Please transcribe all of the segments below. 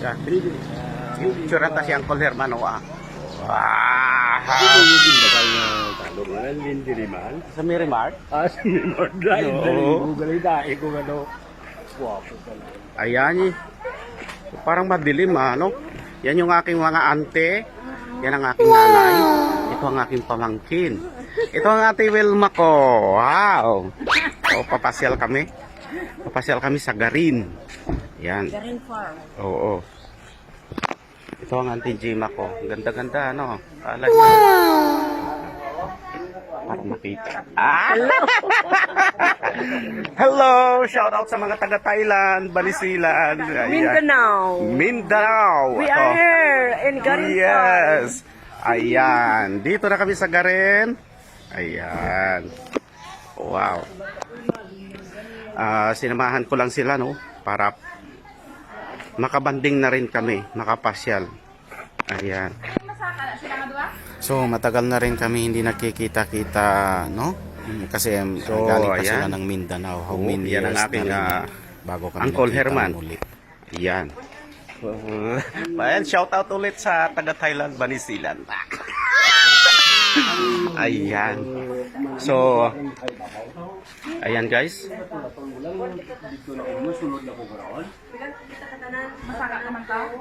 siya. Picture ta si Uncle Herman o ah. Wow! Sa Miramar? Ah, sa Miramar. Dahil Google dahil kung ano. Ayan eh. Parang madilim ano. Yan yung aking mga ante. Yan ang aking nanay. Ito ang aking pamangkin. Ito ang ate Wilma ko. Wow! O, papasyal kami. Papasyal kami sa Garin. Yan. Garin Farm. Oo. Ito ang auntie Jima ko. Ganda-ganda, ano? Kala niyo. Para makita. Ah! Hello! Shout out sa mga taga-Thailand, Banisilan. Ayan. Mindanao. Mindanao. We Ito. are here in Garin Farm. Yes. Ayan. Dito na kami sa Garin. Ayan. Wow. Sinamahan ko lang sila, no? Para makabanding na rin kami, makapasyal. Ayan. So, matagal na rin kami hindi nakikita-kita, no? Kasi galing pa sila ng Mindanao. How many yan years ang aking ya. ya, na bago kami Uncle nakita Herman. muli. Ayan. Ayan, shout out ulit sa taga-Thailand, Banisilan. Ayan. So, ayan guys.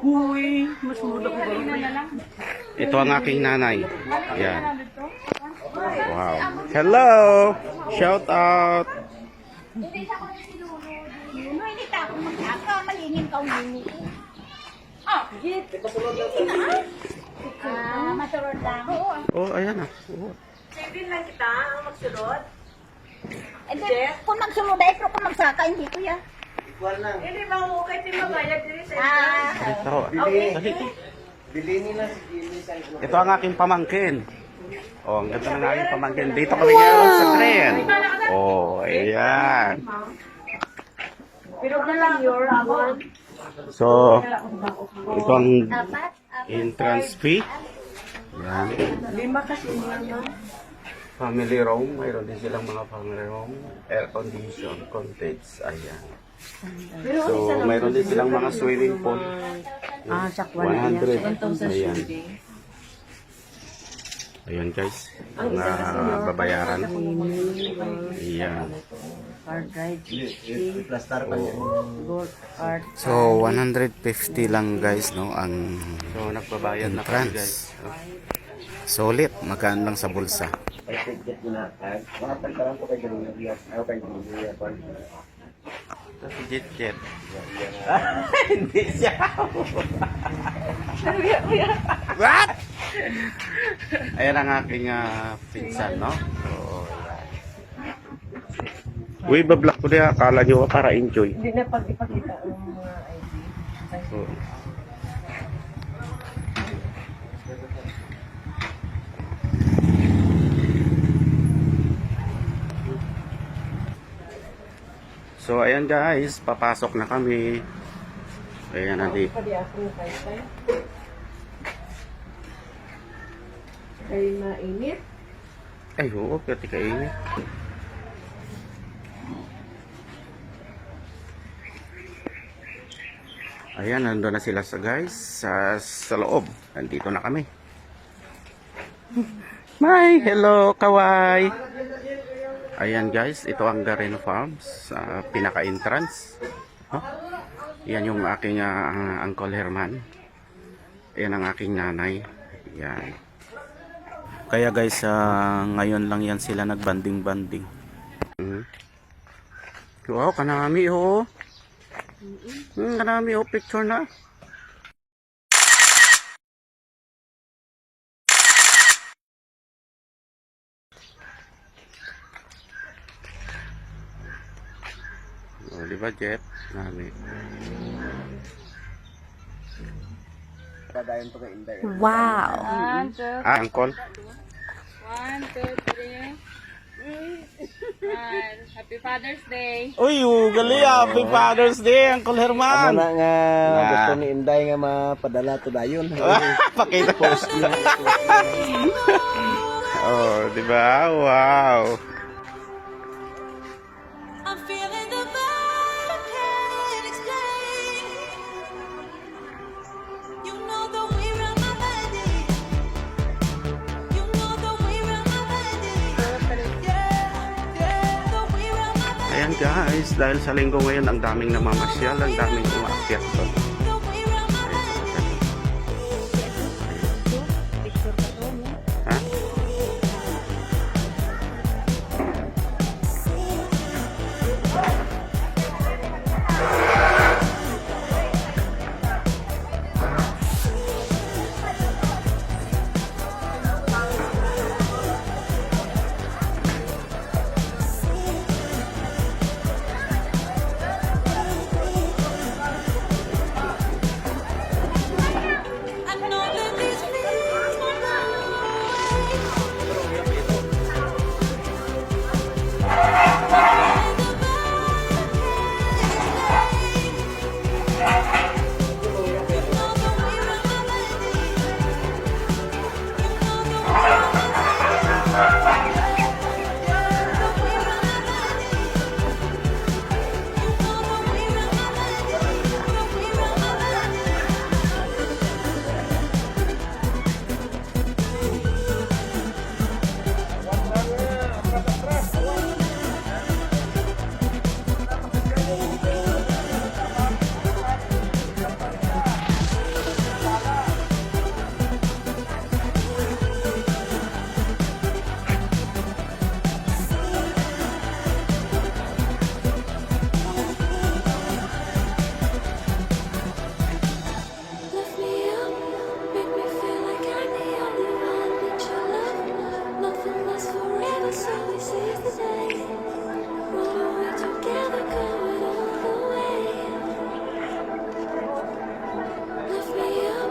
Uy, masunod ako ba? Ito ang aking nanay. Ayan. Wow. Hello! Shout out! Hindi ako nagsilunod. Hindi ka ako magkaka. Malingin ka umini. Git. Maturod lang. Oh, ayan ah. Oh. Pwede lang kita ang magsunod. Hindi, kung magsunod ay pero kung magsaka, hindi ko yan. Hindi ba mo okay din mabayad din sa Ito. Ito ang aking pamangkin. Oh, ang ganda ng aking pamangkin. Dito kami ngayon sa Tren. Oh, ayan. Pero na lang your one. So, ito ang Apat. entrance fee. Ayan. 5 kasi naman. Family room. Mayroon din silang mga family room. Air condition, contents. Ayan. So, mayroon din silang mga swimming pool. Ah, sakwan 100. Ayan. Ayan guys. Ang babayaran. Ayan. Card ride. Gold card. So, 150 lang guys, no? Ang so, nagbabayad na kami guys. Solid. Magkaan lang sa bulsa. Ito si Jet Jet. Hindi siya. What? Ayan ang aking pinsan, no? So, uy, bablock ko niya. Akala nyo para enjoy. Hindi na pag-ipakita ang mga ID. So, so, ayan guys. Papasok na kami. Ayan na di. Pwede ako kay kay mainit. Ay, oo. Pwede kainit. Ayan, nandun na sila sa guys. Sa loob. Nandito na kami. Hi, hello, kaway. Ayan guys, ito ang Garin Farms. Pinaka-entrance. Oh, yan yung aking Uncle Herman. Ayan ang aking nanay. Ayan. Kaya guys, ngayon lang yan sila nagbanding-banding. Wow, kanami ho. Kanami ho, picture na. O, diba Jet? Nami. Wow. Uncle? 1, 2, 3. Happy Father's Day. Uy, gali, Happy Father's Day, Uncle Herman. Ano nga gusto ni Inday nga mapadala to dayon. Pakita post na. Oh, di ba? Wow. I'm feeling the vibe, I can't explain. guys, dahil sa linggo ngayon, ang daming namamasyal, ang daming umaakyat doon. Ha? Lift me up, make me feel like I'm the only one that you love. Nothing lasts forever, so we seize the day. Run away together, going all the way. Lift me up,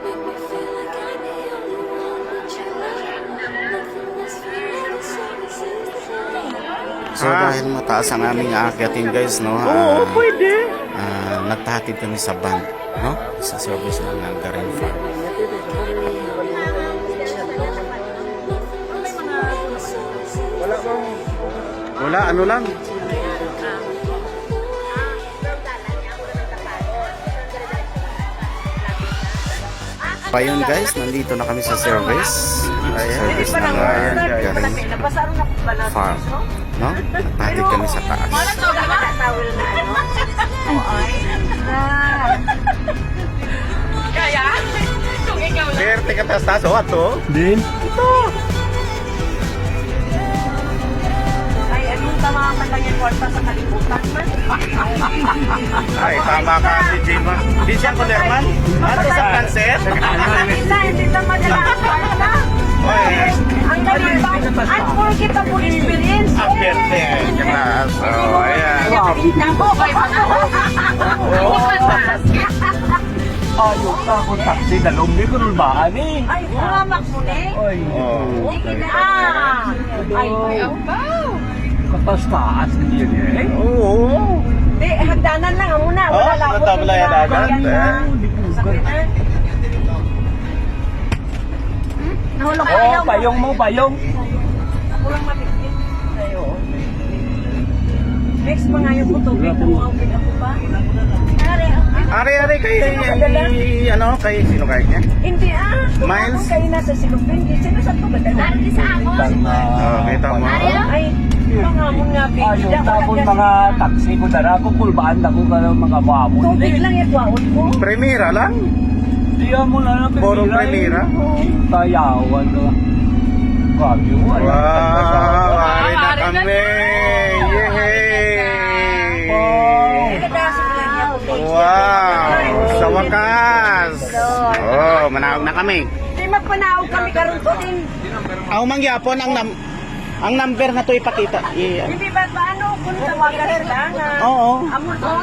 make me feel like I'm the only one that you love. Nothing lasts forever, so we seize the day. So dahil mataas ang aming aakyatin guys, no? Oo, pwede. Nagtahatid kami sa van, no? Sa service ng Garin Farm. Wala, ano lang? Pa yun guys, nandito na kami sa service. Ayan, service ng Garin Farm. No? Nagtahatid kami sa taas. Kaya, kung ikaw lang. Sir, tika taas-taas, oh, ato. Din. Ay, anong tamaman lang yung kwarta sa kalimutan man? Ay, tama ka, si Jima. Di siya Coderman? Ato sa Frances? Hindi na madala ang kwarta. Oy, Ang kalimutan, unforgettable experience. ang berte. Class. Oh, ayan. Nako, kay Ayaw ka ako taxi na lumbi ko nun ba, ani? Ay, humamak mo na eh. Ay, Oh. Ay, katas-taas yun eh. Oo. di, hagdanan lang ang muna. Oh, Wala lang ako natabla yan agad, Sakit na. Nahulog ka Oh, ayaw mo. payong mo, payong. Ako lang matikit. Ay, oo. Next pa nga yung tubig na outfit ako pa. Ari kay ano kay sino kahit niya? Hindi Miles? Kung kayo nasa silupin, sino sa ito gadala? Ari sa ako. Oh, kita mo. Ay, pangamon nga, baby. Ayaw tapon mga taxi ko dara ko kulbaan ako ka ng mga mamon. Tubig lang yung kwaon ko. Primera lang. Diya mo na lang. Puro primera. Tayawan ka. Grabe mo. Wow, ari na kami. Yehey! Kadasig lang niya ako. Wow, sa wakas. Oh, manaog na kami. Hindi magpanaog kami karon ko din. Ang mangyapon ang number na to ipakita. Hindi ba paano kung tawagan lang? Oo. Amon ko.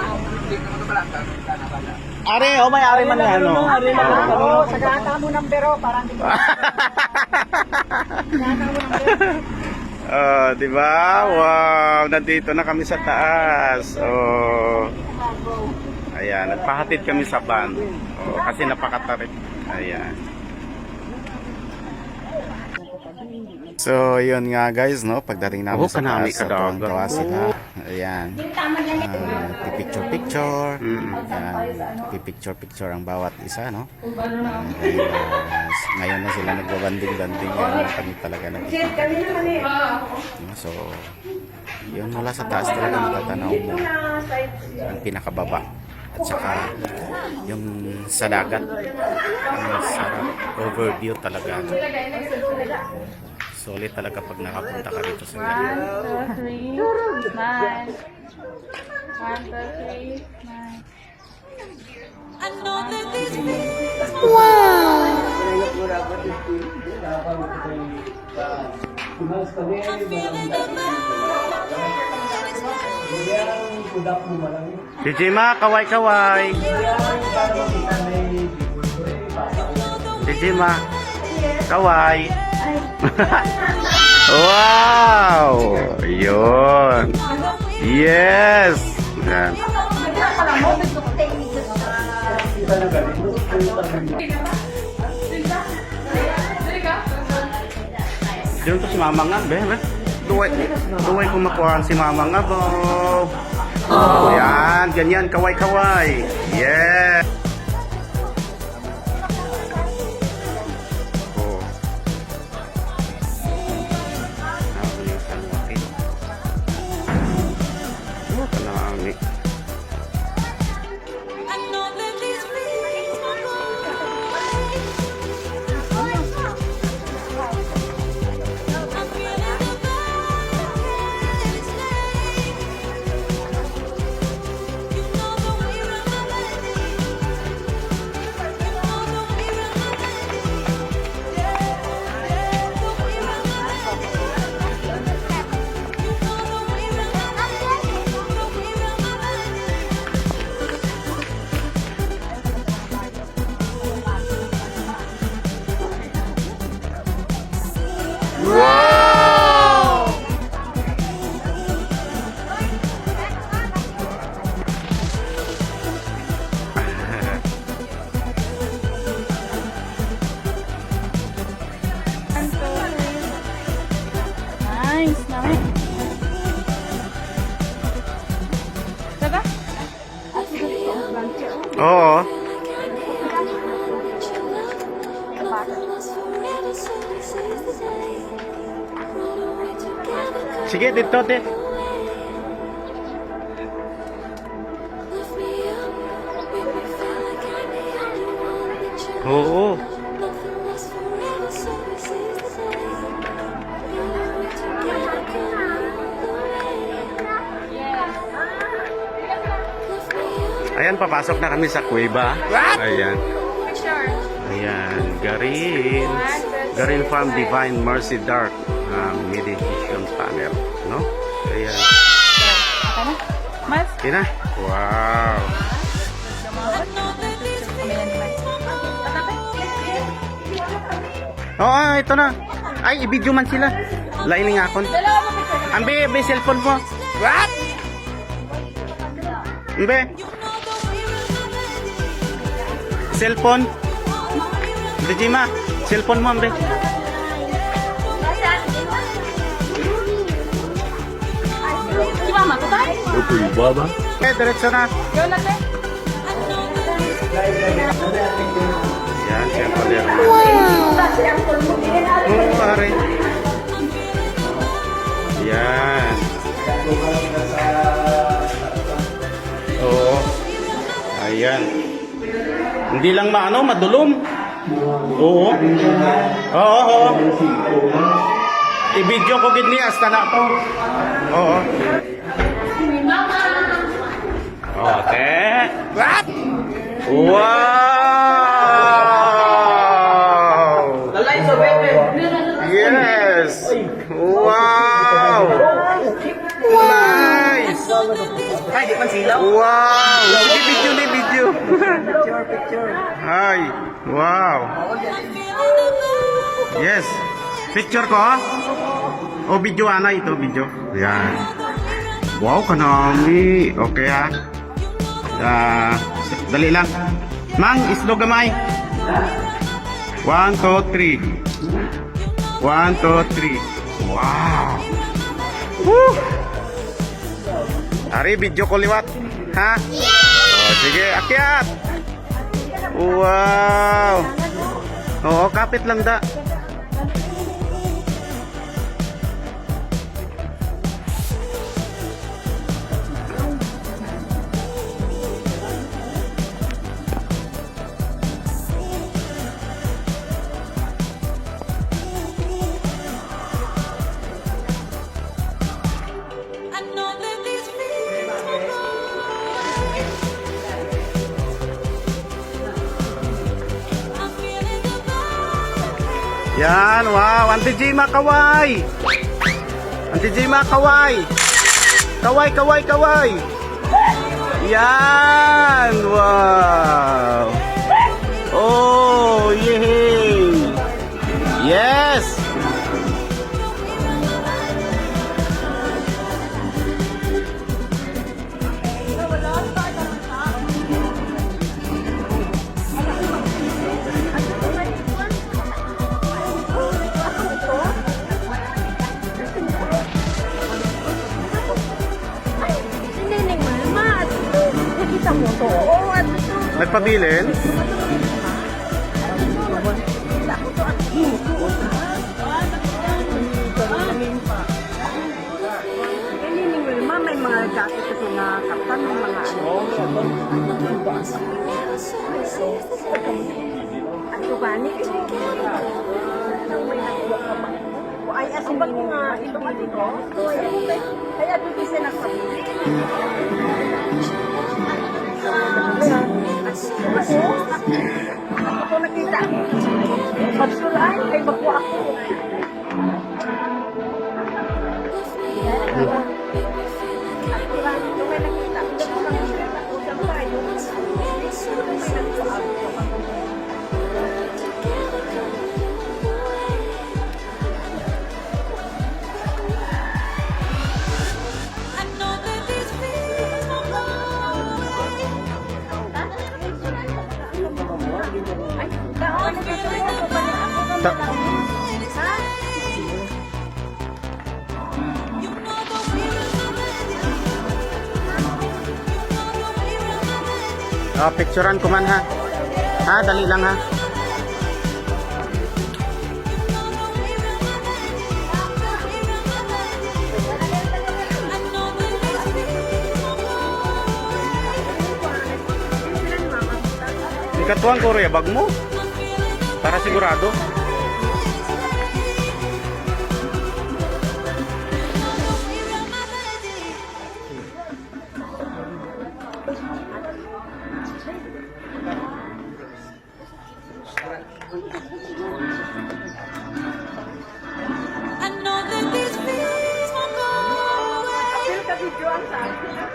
Are, may ari man yan, no? Oo, sa gata mo ng pero parang di ba? Di ba? Wow, nandito na kami sa taas. Oh. Ayan, nagpahatid kami sa van. Oh, kasi napakatarik. Ayan. So, yun nga guys, no? Pagdating namin sa taas, tuwan-tuwa sila. Ayan. Picture-picture. Ayan. Picture-picture ang bawat isa, no? Ngayon na sila nagbabanding-banding. Kami talaga nag So, Yun, mula sa taas talaga matatanaw mo ang pinakababa. At saka yung sa dagat. Ang sarap. Overview talaga. Solid talaga pag nakapunta ka dito sa dagat. 1, 2, 3, smile. 1, 2, 3, smile. I know that these feelings I'm feeling the Dijima, kaway-kaway. Dijima, kaway. Wow! Yun. Yes! Yan. Diyan to si Mama nga, be. Duway ko makuha si Mama nga, bo. Oh, yan, ganyan, kaway-kaway. Yeah. Oh. Nakakalimutan ang laki. Oh, kanami. I know that these feelings won't go away. I'm feeling the vibe, it's late. You know that we're on my way. You know that we're on my way. Yeah, yeah, that we're on my way. You know that we're on my way. That we're on my way. Wow! Nice, nice. Diba? Oo. Sige, dito, dito. Oo. Ayan, papasok na kami sa kuweba. Ayan. Ayan, Garin. Garin Farm Divine Mercy Dark Meditation Panel. No? Ayan. Mas? Tina? Wow. Oo, ito na. Ay, i-video man sila. Lining akon. Ambe, may cellphone mo. What? Ambe. Cellphone. Dijima, cellphone mo, ambe. Si Mama, ko tayo? Okay, diretso na. Yun natin. Yan, siyempre. Oo, pare. Yan. Oo. Ayan. Hindi lang maano, madulom. Oo. Oo, oo. I-video ko gid ni hasta na to. Oo. Okay. What? Wow! Yes! Wow! Nice! Wow! Sige, video na video. Ay, wow! Yes! Picture ko? O video ana ito, video. Yan. Wow, kanami. Okay ha. Dali lang. Mang, islo gamay. 1, 2, 3. 1, 2, 3. Wow. Woo! Ari, video ko liwat. Ha? O, sige, akyat. Wow. Oo, kapit lang da. Yan, wow. Auntie Jima, kaway. Auntie Jima, kaway. Kaway, kaway, kaway. Yan, wow. Oh, yay. Yes. Hindi, Mama. Nakita mo to. Oo, at ito. Nagpabilin? Hindi ni Wilma, may mga jacket ito nga kaptan ng mga ano. At tubani. Ay, asibag ko nga ito at ito. Kaya dito siya nagpabili. Ako nakita. Pagsulaan, kay bago ako. Picturean ko man ha. Ha, dali lang ha. Ikatuang ko rin, bag mo. Para sigurado.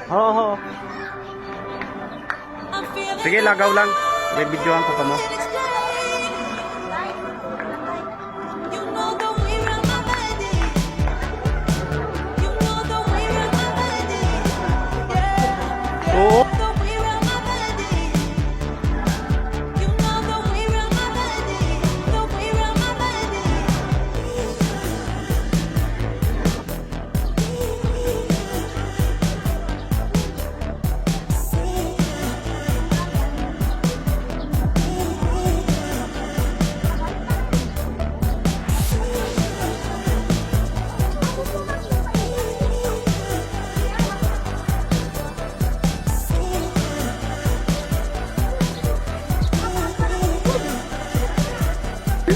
Oo. Sige, lagaw lang. May videoan ko pa mo. Oo.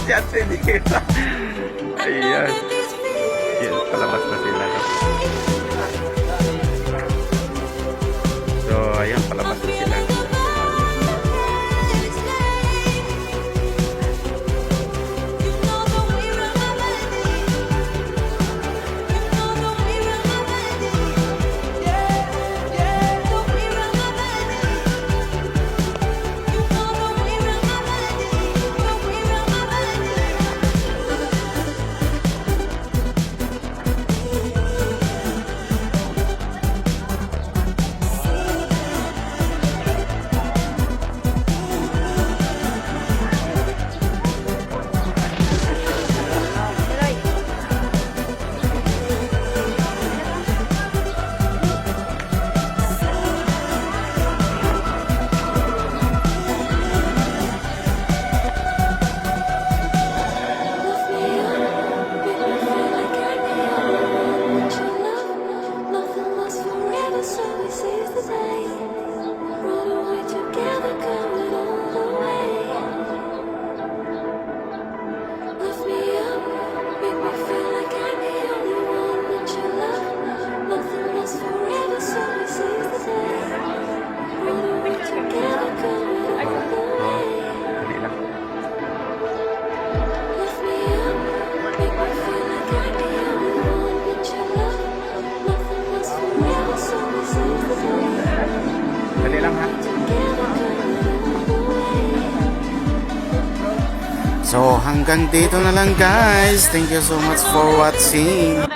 Si Ate Nira. Ayan. Ayan, palabas na sila. So, ayan, palabas na sila. So hanggang dito na lang guys. Thank you so much for watching.